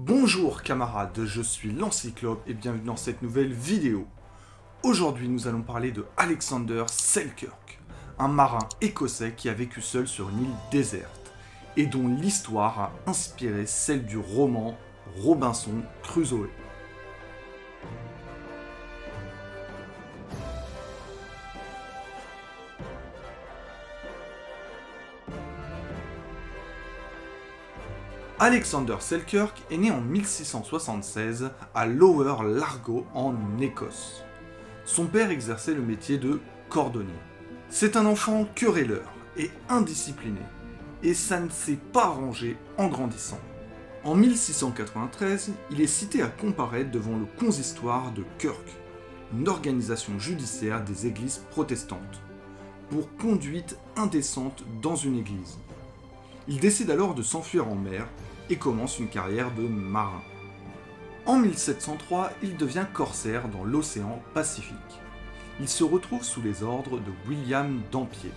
Bonjour camarades, je suis l'Encyclope et bienvenue dans cette nouvelle vidéo. Aujourd'hui nous allons parler de Alexander Selkirk, un marin écossais qui a vécu seul sur une île déserte et dont l'histoire a inspiré celle du roman Robinson Crusoe. Alexander Selkirk est né en 1676 à Lower Largo en Écosse. Son père exerçait le métier de cordonnier. C'est un enfant querelleur et indiscipliné, et ça ne s'est pas arrangé en grandissant. En 1693, il est cité à comparaître devant le consistoire de Kirk, une organisation judiciaire des églises protestantes, pour conduite indécente dans une église. Il décide alors de s'enfuir en mer et commence une carrière de marin. En 1703, il devient corsaire dans l'océan Pacifique. Il se retrouve sous les ordres de William Dampier,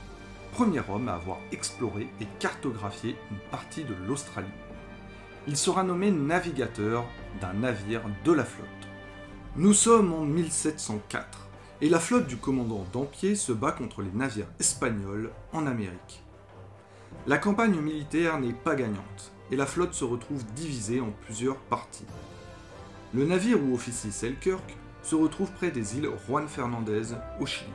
premier homme à avoir exploré et cartographié une partie de l'Australie. Il sera nommé navigateur d'un navire de la flotte. Nous sommes en 1704, et la flotte du commandant Dampier se bat contre les navires espagnols en Amérique. La campagne militaire n'est pas gagnante, et la flotte se retrouve divisée en plusieurs parties. Le navire où officie Selkirk se retrouve près des îles Juan Fernandez au Chili.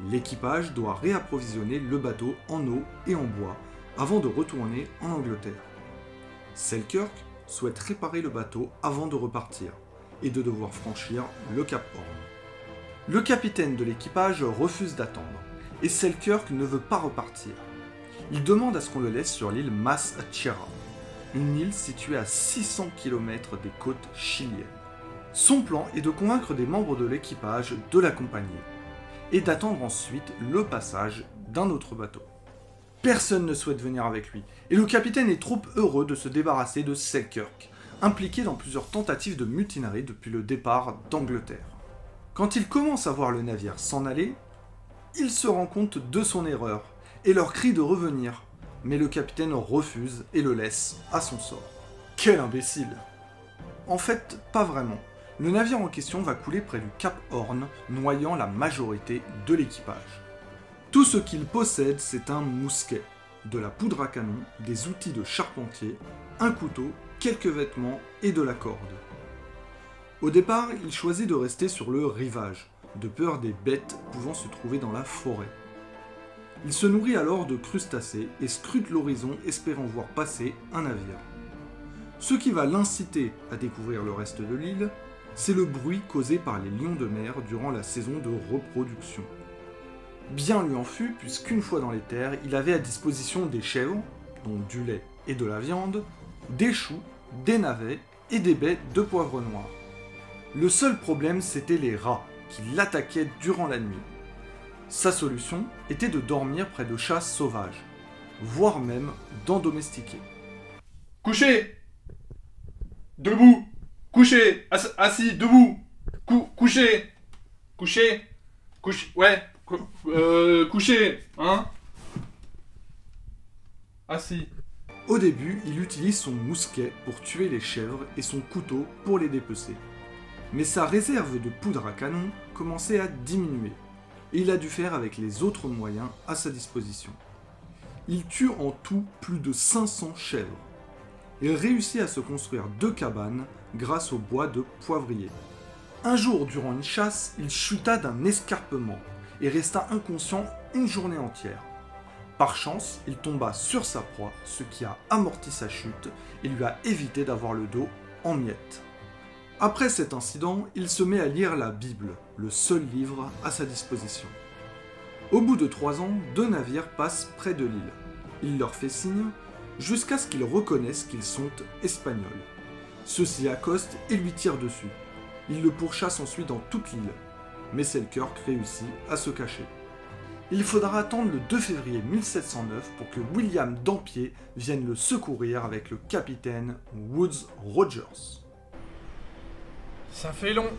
L'équipage doit réapprovisionner le bateau en eau et en bois avant de retourner en Angleterre. Selkirk souhaite réparer le bateau avant de repartir et de devoir franchir le Cap Horn. Le capitaine de l'équipage refuse d'attendre et Selkirk ne veut pas repartir. Il demande à ce qu'on le laisse sur l'île Mas Achera, une île située à 600 km des côtes chiliennes. Son plan est de convaincre des membres de l'équipage de l'accompagner et d'attendre ensuite le passage d'un autre bateau. Personne ne souhaite venir avec lui et le capitaine est trop heureux de se débarrasser de Selkirk, impliqué dans plusieurs tentatives de mutinerie depuis le départ d'Angleterre. Quand il commence à voir le navire s'en aller, il se rend compte de son erreur et leur crie de revenir, mais le capitaine refuse et le laisse à son sort. Quel imbécile! En fait, pas vraiment. Le navire en question va couler près du Cap Horn, noyant la majorité de l'équipage. Tout ce qu'il possède, c'est un mousquet, de la poudre à canon, des outils de charpentier, un couteau, quelques vêtements et de la corde. Au départ, il choisit de rester sur le rivage, de peur des bêtes pouvant se trouver dans la forêt. Il se nourrit alors de crustacés et scrute l'horizon espérant voir passer un navire. Ce qui va l'inciter à découvrir le reste de l'île, c'est le bruit causé par les lions de mer durant la saison de reproduction. Bien lui en fut, puisqu'une fois dans les terres, il avait à disposition des chèvres, dont du lait et de la viande, des choux, des navets et des baies de poivre noir. Le seul problème, c'était les rats, qui l'attaquaient durant la nuit. Sa solution était de dormir près de chats sauvages, voire même d'en domestiquer. Couché! Debout! Couché! Assis! Debout! Couché! Couché! Couché! Ouais! Couché! Hein? Assis. Au début, il utilise son mousquet pour tuer les chèvres et son couteau pour les dépecer. Mais sa réserve de poudre à canon commençait à diminuer, et il a dû faire avec les autres moyens à sa disposition. Il tue en tout plus de 500 chèvres. Il réussit à se construire 2 cabanes grâce au bois de poivrier. Un jour, durant une chasse, il chuta d'un escarpement et resta inconscient une journée entière. Par chance, il tomba sur sa proie, ce qui a amorti sa chute et lui a évité d'avoir le dos en miettes. Après cet incident, il se met à lire la Bible, le seul livre à sa disposition. Au bout de 3 ans, 2 navires passent près de l'île. Il leur fait signe, jusqu'à ce qu'ils reconnaissent qu'ils sont espagnols. Ceux-ci accostent et lui tirent dessus. Il le pourchasse ensuite dans toute l'île, mais Selkirk réussit à se cacher. Il faudra attendre le 2 février 1709 pour que William Dampier vienne le secourir avec le capitaine Woodes Rogers. Ça fait long.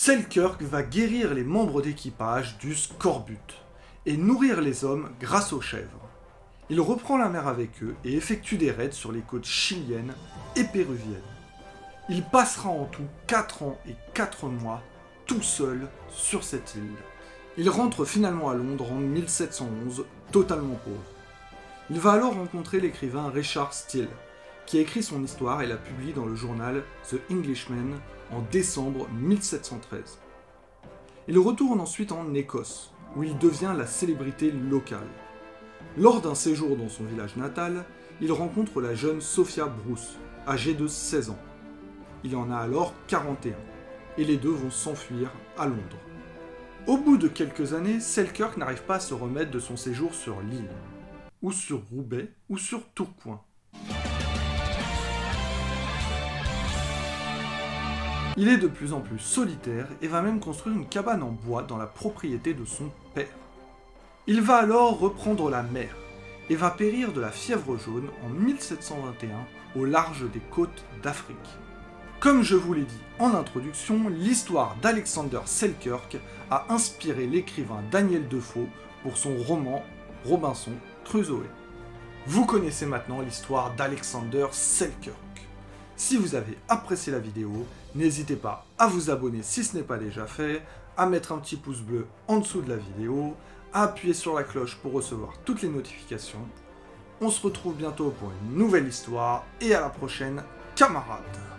Selkirk va guérir les membres d'équipage du scorbut et nourrir les hommes grâce aux chèvres. Il reprend la mer avec eux et effectue des raids sur les côtes chiliennes et péruviennes. Il passera en tout 4 ans et 4 mois tout seul sur cette île. Il rentre finalement à Londres en 1711, totalement pauvre. Il va alors rencontrer l'écrivain Richard Steele, qui a écrit son histoire et la publie dans le journal The Englishman en décembre 1713. Il retourne ensuite en Écosse, où il devient la célébrité locale. Lors d'un séjour dans son village natal, il rencontre la jeune Sophia Bruce, âgée de 16 ans. Il en a alors 41, et les deux vont s'enfuir à Londres. Au bout de quelques années, Selkirk n'arrive pas à se remettre de son séjour sur l'île, ou sur Roubaix, ou sur Tourcoing. Il est de plus en plus solitaire et va même construire une cabane en bois dans la propriété de son père. Il va alors reprendre la mer et va périr de la fièvre jaune en 1721 au large des côtes d'Afrique. Comme je vous l'ai dit en introduction, l'histoire d'Alexander Selkirk a inspiré l'écrivain Daniel Defoe pour son roman Robinson Crusoe. Vous connaissez maintenant l'histoire d'Alexander Selkirk. Si vous avez apprécié la vidéo, n'hésitez pas à vous abonner si ce n'est pas déjà fait, à mettre un petit pouce bleu en dessous de la vidéo, à appuyer sur la cloche pour recevoir toutes les notifications. On se retrouve bientôt pour une nouvelle histoire et à la prochaine, camarades!